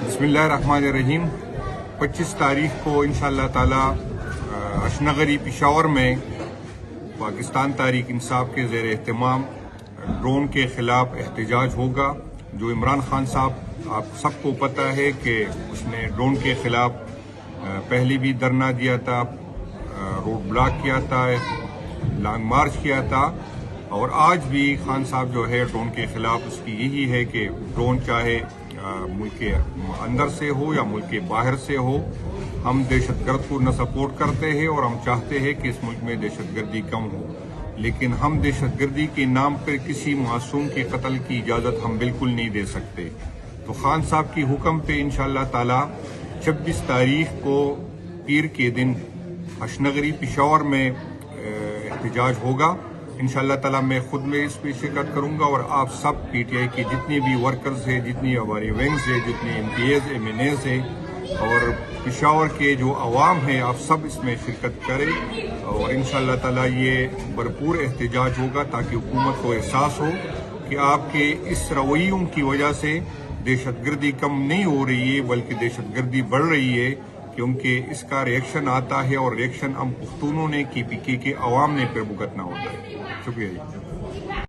بسم اللہ الرحمن الرحیم 25 تاریخ کو انشاءاللہ تعالی اشنغری پشاور میں پاکستان تحریک انصاف کے زیر اہتمام ڈرون کے خلاف احتجاج ہوگا۔ جو عمران خان صاحب آپ سب کو پتہ ہے کہ اس نے ڈرون کے خلاف پہلے بھی دھرنا دیا تھا، روڈ بلاک کیا تھا، لانگ مارچ کیا تھا، اور آج بھی خان صاحب جو ہے ڈرون کے خلاف اس کی یہی ہے کہ ڈرون چاہے ملک کے اندر سے ہو یا ملک کے باہر سے ہو، ہم دہشت گرد کو نہ سپورٹ کرتے ہیں اور ہم چاہتے ہیں کہ اس ملک میں دہشت گردی کم ہو، لیکن ہم دہشت گردی کے نام پر کسی معصوم کے قتل کی اجازت ہم بالکل نہیں دے سکتے۔ تو خان صاحب کی حکم پہ انشاءاللہ تعالی 26 تاریخ کو پیر کے دن اشنغری پشاور میں احتجاج ہوگا۔ انشاءاللہ تعالی میں خود میں اس پہ شرکت کروں گا، اور آپ سب پی ٹی آئی کے جتنے بھی ورکرز ہیں، جتنی ہماری ونگز ہیں، جتنے M P As M N As ہیں، اور پشاور کے جو عوام ہیں، آپ سب اس میں شرکت کریں، اور انشاءاللہ تعالی یہ بھرپور احتجاج ہوگا تاکہ حکومت کو احساس ہو کہ آپ کے اس رویوں کی وجہ سے دہشت گردی کم نہیں ہو رہی ہے بلکہ دہشت گردی بڑھ رہی ہے، کیونکہ اس کا ریئیکشن آتا ہے، اور ریئیکشن ہم پختونوں نے کی پی کے عوام نے پھر بھگتنا ہوتا ہے۔ شکریہ جی۔